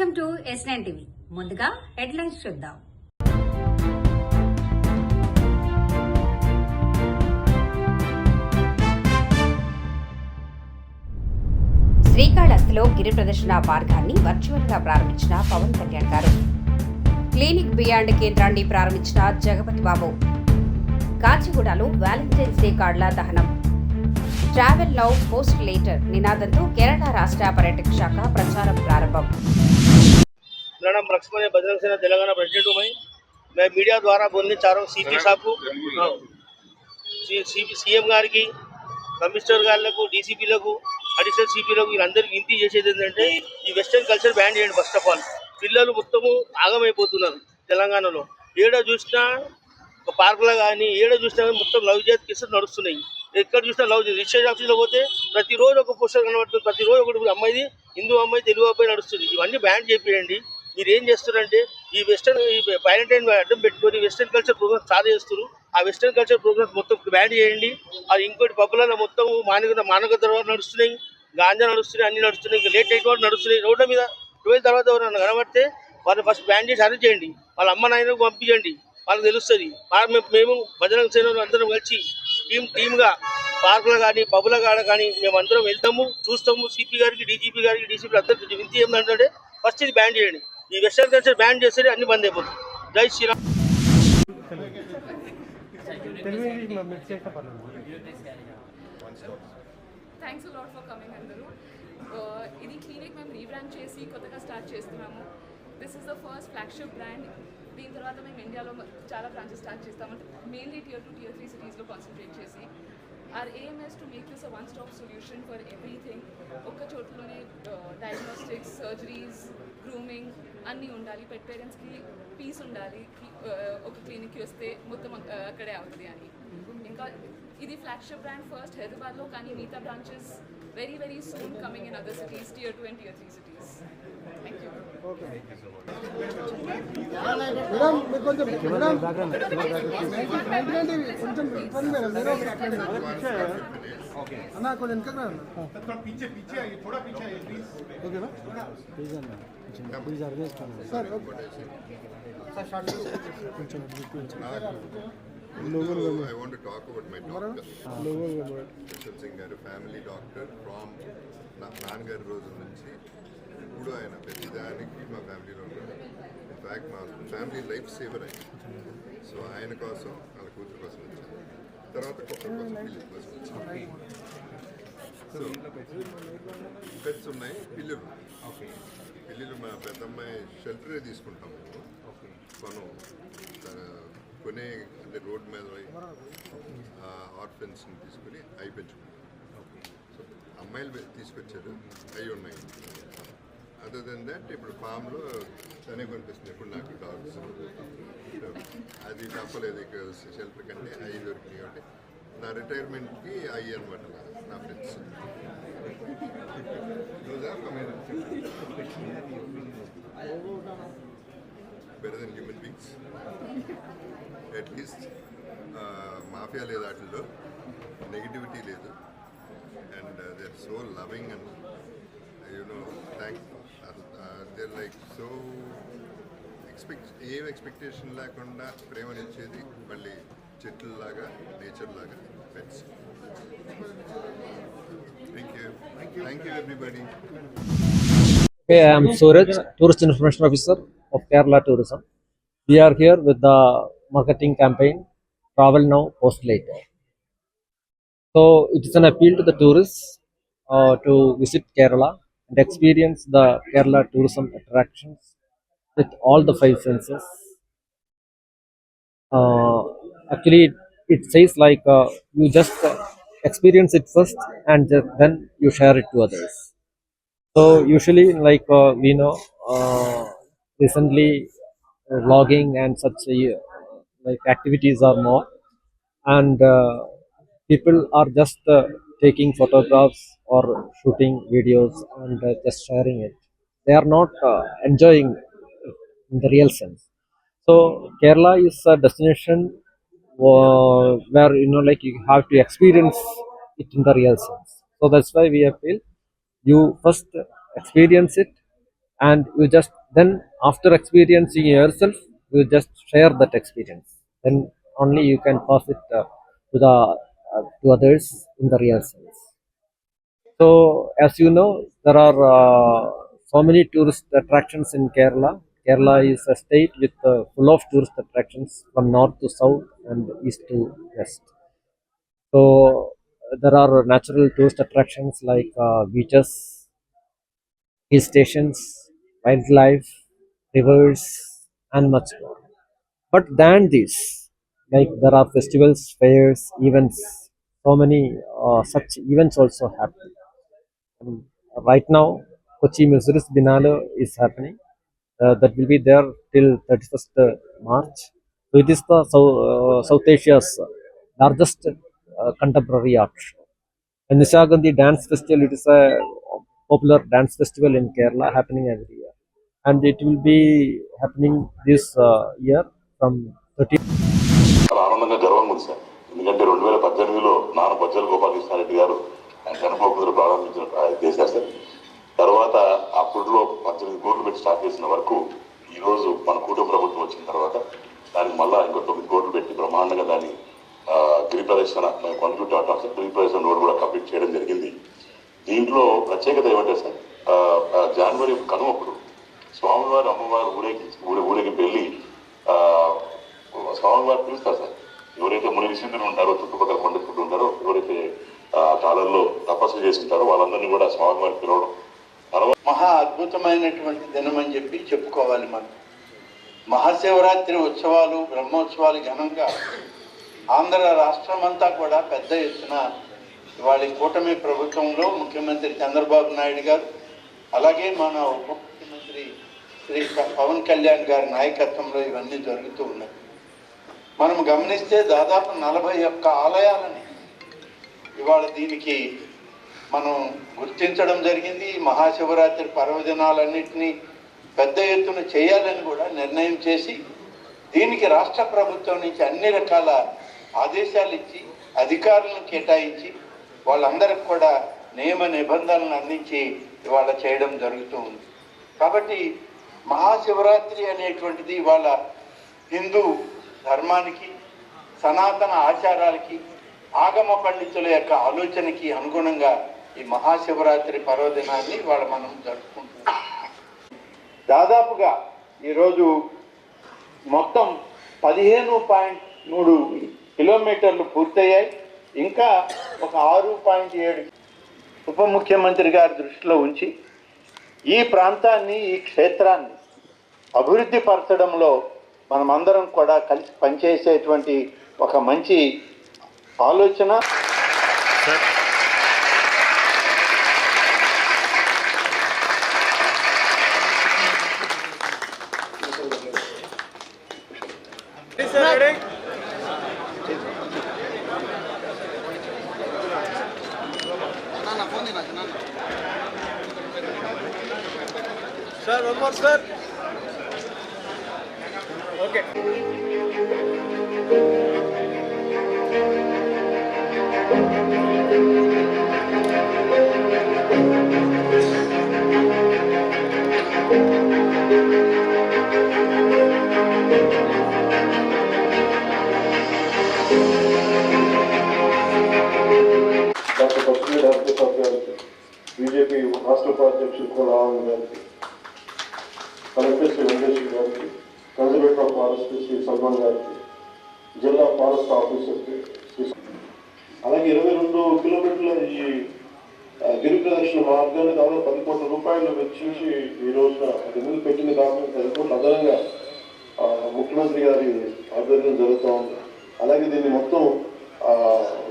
Welcome to S9 TV. ముందుగా headlines చూద్దాం. శ్రీకాళహస్తిలో గిరి ప్రదర్శన మార్గాన్ని వర్చువల్ గా ప్రారంభించిన పవన్ కళ్యాణ్ గారు. క్లినిక్ బియాండ్ కేంద్రాన్ని ప్రారంభించిన జగపతి బాబు. కాచిగూడలో వ్యాలంటైన్స్ డే కార్డుల దహనం. ట్రావెల్ నౌ పోస్ట్ లేటర్ నినాదంతో కేరళ రాష్ట్ర పర్యాటక శాఖ ప్రచారం ప్రారంభం. लक्ष्मण बजरंग सेना तेलंगाना प्रेसिडेंट हूँ मैं मीडिया द्वारा बोलने चाह रहा हूँ सीपी साहब को, सीएम गार की, कमिश्नर गारू, डीसीपीలకు, అడిషనల్ సిపిలకు వీళ్ళందరికీ వింతి చేసేది ఏంటంటే ఈ వెస్టర్న్ కల్చర్ బ్యాన్ చేయండి. ఫస్ట్ ఆఫ్ ఆల్ పిల్లలు మొత్తము ఆగమైపోతున్నారు తెలంగాణలో. ఏడ చూసినా ఒక పార్కులో కానీ ఏడ చూసినా మొత్తం లవ్ చేతి కేసులు నడుస్తున్నాయి. ఎక్కడ చూసినా లవ్ రిజిస్ట్రేషన్ ఆఫీస్లో పోతే ప్రతిరోజు ఒక పోస్టర్ కనబడుతుంది, ప్రతిరోజు ఒకటి అమ్మాయిది, హిందూ అమ్మాయి తెలుగు అబ్బాయి నడుస్తుంది. ఇవన్నీ బ్యాన్ చేయండి. మీరు ఏం చేస్తారంటే ఈ వెస్టర్న్ వ్యాలంటైన్ అడ్డం పెట్టుకొని వెస్టర్న్ కల్చర్ ప్రోగ్రామ్స్ స్టార్ట్ చేస్తారు. ఆ వెస్టర్న్ కల్చర్ ప్రోగ్రామ్స్ మొత్తం బ్యాన్ చేయండి. అది ఇంకోటి పబ్బులలో మొత్తం మానక తర్వాత నడుస్తున్నాయి, గాంజా నడుస్తున్నాయి, అన్ని నడుస్తున్నాయి, ఇంకా లేట్ నైట్ కూడా నడుస్తున్నాయి. రోడ్ల మీద 12 తర్వాత ఎవరైనా కనబడితే వాళ్ళు ఫస్ట్ బ్యాన్ చేసి అరెస్ట్ చేయండి. వాళ్ళ అమ్మ నాయనకు పంపించండి, వాళ్ళకి తెలుస్తుంది. మేము బజరంగ సేనలు అందరం కలిసి టీమ్గా పార్కులు కానీ పబ్బుల కాడ కానీ మేమందరం వెళ్తాము, చూస్తాము. సిపి గారికి, డీజీపీ గారికి, డీసీపీ అందరికీ వింతి ఏంటంటే ఫస్ట్ ఇది బ్యాన్ చేయండి. ఈ వెస్టర్న్ కల్చర్ బ్యాన్ చేస్తే అన్ని బంద్ అయిపోతుంది. Jai Shriram. Thanks a lot for coming అందరూ. ఇది క్లినిక్ మేము రీబ్రాండ్ చేసి కొత్తగా స్టార్ట్ చేస్తున్నాము. This is the first flagship brand. దీని తర్వాత మేము ఇండియాలో చాలా బ్రాంచెస్ స్టార్ట్ చేస్తామంటే మెయిన్లీ Tier 2, Tier 3 సిటీస్లో కాన్సన్ట్రేట్ చేసి our aim is to make this a one-stop solution for everything. ఒక్క చోట్లోనే డయాగ్నోస్టిక్స్, సర్జరీస్, గ్రూమింగ్ అన్నీ ఉండాలి. పెట్ పేరెంట్స్కి పీస్ ఉండాలి, ఒక క్లినిక్కి వస్తే మొత్తం అక్కడే అవుతుంది అని. ఇంకా ఇది ఫ్లాగ్షిప్ బ్రాండ్ ఫస్ట్ హైదరాబాద్లో, కానీ మిగతా branches very very soon coming in other cities, Tier 2 and Tier 3 cities. Thank you. అన్నా కొంచెం ఇంకా పీछे पीछे आइए, थोड़ा पीछे आइए प्लीज. ओके ना प्लीज अన్నా प्लीज आर्गेनाइज करना sir. Sir shot I want to talk about my doctor. Vishal Singh garu family doctor from నాన్నగారి రోజుల నుంచి ఇప్పుడు ఆయన ప్రతిదానికి మా ఫ్యామిలీలో ఉంటాడు. ఇన్ఫ్యాక్ట్ మా ఫ్యామిలీ లైఫ్ సేవర్ ఆయన. సో ఆయన కోసం వాళ్ళ కూతురు కోసం వచ్చాను, తర్వాత కుక్కల కోసం, పిల్లల కోసం వచ్చాను. సో పెట్స్ ఉన్నాయి, పిల్లలు. పిల్లలు మా పెద్దమ్మాయి షెల్టరే తీసుకుంటాం మేము. కొనే అంటే రోడ్ మీద ఆర్ఫెన్స్ని తీసుకుని అవి పెంచుకుంటాం. సో అమ్మాయిలు తీసుకొచ్చారు, అవి ఉన్నాయి. అదర్ దెన్ దట్ ఇప్పుడు ఫామ్లో తనే కనిపిస్తుంది. ఇప్పుడు నాకు డాగ్స్ అది తప్పలేదు, ఇక షెల్టర్ కంటే అవి దొరికినాయి. కాబట్టి నా రిటైర్మెంట్కి అయ్యి అనమాట నా friends. Better than human beings at least. Mafia లేదు, వాటిల్లో నెగిటివిటీ లేదు. And they are so loving and thank they like so ఏం ఎక్స్పెక్టేషన్ లేకుండా ప్రేమనిచ్చేది. మళ్ళీ చెట్లలాగా, నేచర్ లాగా pets. Thank you everybody. Okay, I am Suraj, Tourist Information Officer of Kerala Tourism. We are here with the marketing campaign Travel Now, Post Later. So it is an appeal to the tourists to visit Kerala and experience the Kerala tourism attractions with all the 5 senses. Actually, it says like you just experience it first and then you share it to others. So usually, like we know, recently vlogging and such like activities are more, and people are just taking photographs or shooting videos and just sharing it. They are not enjoying it in the real sense. So Kerala is a destination where like you have to experience it in the real sense. So that's why we appeal you first experience it and you just then after experiencing yourself, you just share that experience. Then only you can pass it to others in the real sense. So, as you know, there are so many tourist attractions in Kerala. Kerala is a state with full of tourist attractions from north to south and east to west. So, there are natural tourist attractions like beaches, hill stations, wildlife, rivers, and much more. But than this, like there are festivals, fairs, events. So many such events also happen. Um, right now, Kochi Misuris Binale is happening. That will be there till 31st March. So it is the South Asia's largest contemporary art show. And Nishagandhi Dance Festival, it is a popular dance festival in Kerala happening every year. And it will be happening this year from 30. చాలా ఆనందంగా గర్వంగా ఉంది sir. ఎందుకంటే 2018లో నాన్న బొజ్జల గోపాలకృష్ణారెడ్డి గారు ఆయన కనుపకుదురు ప్రారంభించిన చేశారు సార్. తర్వాత అప్పట్లో 18 కోట్లు పెట్టి స్టార్ట్ చేసిన వరకు ఈరోజు మన కుటుంబ ప్రభుత్వం వచ్చిన తర్వాత దానికి మళ్ళీ ఇంకో 9 కోట్లు పెట్టి బ్రహ్మాండంగా దాన్ని గిరి ప్రదర్శన కాంట్రిబ్యూట్ అవటం సార్. గిరి ప్రదర్శన రోడ్ కూడా కంప్లీట్ చేయడం జరిగింది. దీంట్లో ప్రత్యేకత ఏమంటే సార్, జనవరి కనుమప్పుడు స్వామివారు అమ్మవారు ఊరేగింపు వెళ్ళి స్వామివారు పిలుస్తారు సార్. ఎవరైతే ముని ఋషులు ఉంటారో, చుట్టుపక్కల కొండ చుట్టూ ఉంటారో, ఎవరైతే కాలంలో తపస్సు చేసి ఉంటారో వాళ్ళందరినీ కూడా స్వామివారు పిలవడం మహా అద్భుతమైనటువంటి దినం అని చెప్పి చెప్పుకోవాలి. మనం మహాశివరాత్రి ఉత్సవాలు, బ్రహ్మోత్సవాలు ఘనంగా ఆంధ్ర రాష్ట్రం అంతా కూడా పెద్ద ఎత్తున ఇవాళ కూటమి ప్రభుత్వంలో ముఖ్యమంత్రి చంద్రబాబు నాయుడు గారు, అలాగే మన ఉప ముఖ్యమంత్రి శ్రీ పవన్ కళ్యాణ్ గారి నాయకత్వంలో ఇవన్నీ జరుగుతూ ఉన్నాయి. మనం గమనిస్తే దాదాపు 41 ఆలయాలని ఇవాళ దీనికి మనం గుర్తించడం జరిగింది. మహాశివరాత్రి పర్వదినాలన్నింటినీ పెద్ద ఎత్తున చేయాలని కూడా నిర్ణయం చేసి దీనికి రాష్ట్ర ప్రభుత్వం నుంచి అన్ని రకాల ఆదేశాలు ఇచ్చి అధికారులను కేటాయించి వాళ్ళందరికి కూడా నియమ నిబంధనలను అందించి ఇవాళ చేయడం జరుగుతూ ఉంది. కాబట్టి మహాశివరాత్రి అనేటువంటిది ఇవాళ హిందూ ధర్మానికి, సనాతన ఆచారాలకి, ఆగమ పండితుల యొక్క ఆలోచనకి అనుగుణంగా ఈ మహాశివరాత్రి పర్వదినాన్ని ఇవాళ మనం జరుపుకుంటున్నాం. దాదాపుగా ఈరోజు మొత్తం 15.3 కిలోమీటర్లు పూర్తయ్యాయి. ఇంకా ఒక 6.7 ఉప ముఖ్యమంత్రి గారి దృష్టిలో ఉంచి ఈ ప్రాంతాన్ని, ఈ క్షేత్రాన్ని అభివృద్ధి పరచడంలో మనమందరం కూడా కలిసి పనిచేసేటువంటి ఒక మంచి ఆలోచన. Sir one more sir. Okay. Doctor Basveer Hariprasad గారికి, బీజేపీ రాష్ట్ర ఉపాధ్యక్షులు కోలాహం గారికి, కలెక్టర్ శ్రీ వెంకటేశ్వర గారికి, conservator of forest Shri Salman గారికి, జిల్లా ఫారెస్ట్ ఆఫీసర్ శ్రీ, అలాగే 22 కిలోమీటర్ల ఈ గిరి ప్రదక్షిణ మార్గాన్ని దాదాపు 10 కోట్ల రూపాయలు వెచ్చించి ఈ రోజున ఎందుకు పెట్టింది కాకుండా 10 కోట్ల అదనంగా ముఖ్యమంత్రి గారి ఆధ్వర్యం జరుగుతూ ఉంది. అలాగే దీన్ని మొత్తం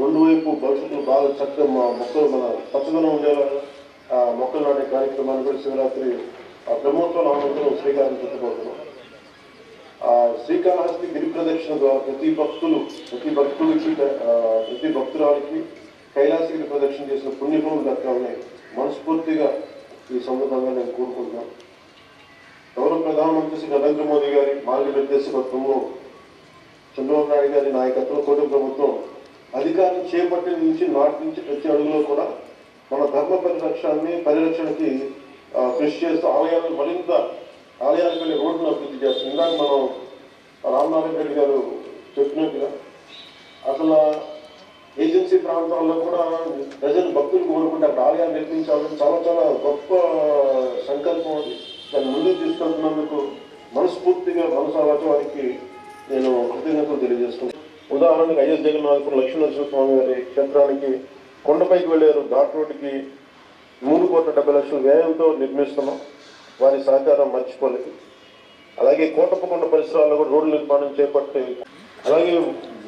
రెండు వైపు భవిష్యత్తులో బాగా చక్కగా మొక్కలు మన పచ్చదనం ఉండేలా మొక్కలు నాటే కార్యక్రమాన్ని కూడా శివరాత్రి బ్రహ్మోత్సవం అనంతరం శ్రీకారం చుట్టుకోతున్నాం. శ్రీకాళహస్తి గిరి ప్రదక్షిణ ద్వారా ప్రతి భక్తురాలికి కైలాసగిరి ప్రదక్షిణ చేసిన పుణ్యఫలం దక్కాలని మనస్ఫూర్తిగా ఈ సందర్భంగా నేను కోరుకుంటున్నాను. గౌరవ ప్రధానమంత్రి శ్రీ నరేంద్ర మోదీ గారి మార్గనిర్దేశకత్వంలో చంద్రబాబు నాయుడు గారి నాయకత్వంలో కూటమి ప్రభుత్వం అధికారం చేపట్టిన నుంచి నాటి నుంచి ప్రతి అడుగులో కూడా మన ధర్మ పరిరక్షణకి కృషి చేస్తూ ఆలయాలకు వెళ్ళే రోడ్డును అభివృద్ధి చేస్తుంది. ఇందాక మనం రామనారాయణ రెడ్డి గారు చెప్పినట్టుగా అసలు ఏజెన్సీ ప్రాంతాల్లో కూడా ప్రజలు భక్తులు కోరుకుంటే అక్కడ ఆలయాలు నిర్మించాలని చాలా చాలా గొప్ప సంకల్పం అది. దాన్ని ముందుకు తీసుకెళ్తున్నందుకు మనస్ఫూర్తిగా మనసావాచ వారికి నేను కృతజ్ఞతలు తెలియజేస్తున్నాను. ఉదాహరణకు ఐఎస్ జగన్నాథపురం లక్ష్మీనరసింహస్వామి గారి క్షేత్రానికి కొండపైకి వెళ్ళారు, ఘాట్ రోడ్డుకి 3,70,00,000 వ్యయంతో నిర్మిస్తున్నాం. వారి సహకారం మర్చిపోలేదు. అలాగే కోటప్పకొండ పరిసరాల్లో కూడా రోడ్ల నిర్మాణం చేపట్టి, అలాగే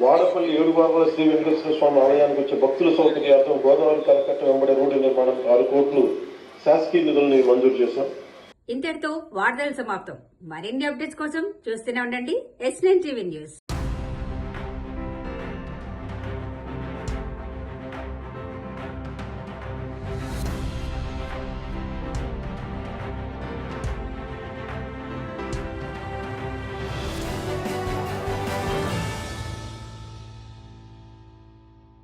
వాడపల్లి ఏడుబాబా శ్రీ వెంకటేశ్వర స్వామి ఆలయానికి వచ్చే భక్తుల సౌకర్యార్థం గోదావరి కలకట్ట వెంబడే రోడ్డు నిర్మాణానికి 6 కోట్లు శాసకీయ నిధులను మంజూరు చేశాం. ఇంతటితో వార్తలు సమాప్తం. మరిన్ని అప్డేట్స్ కోసం చూస్తూనే ఉండండి S9 TV న్యూస్.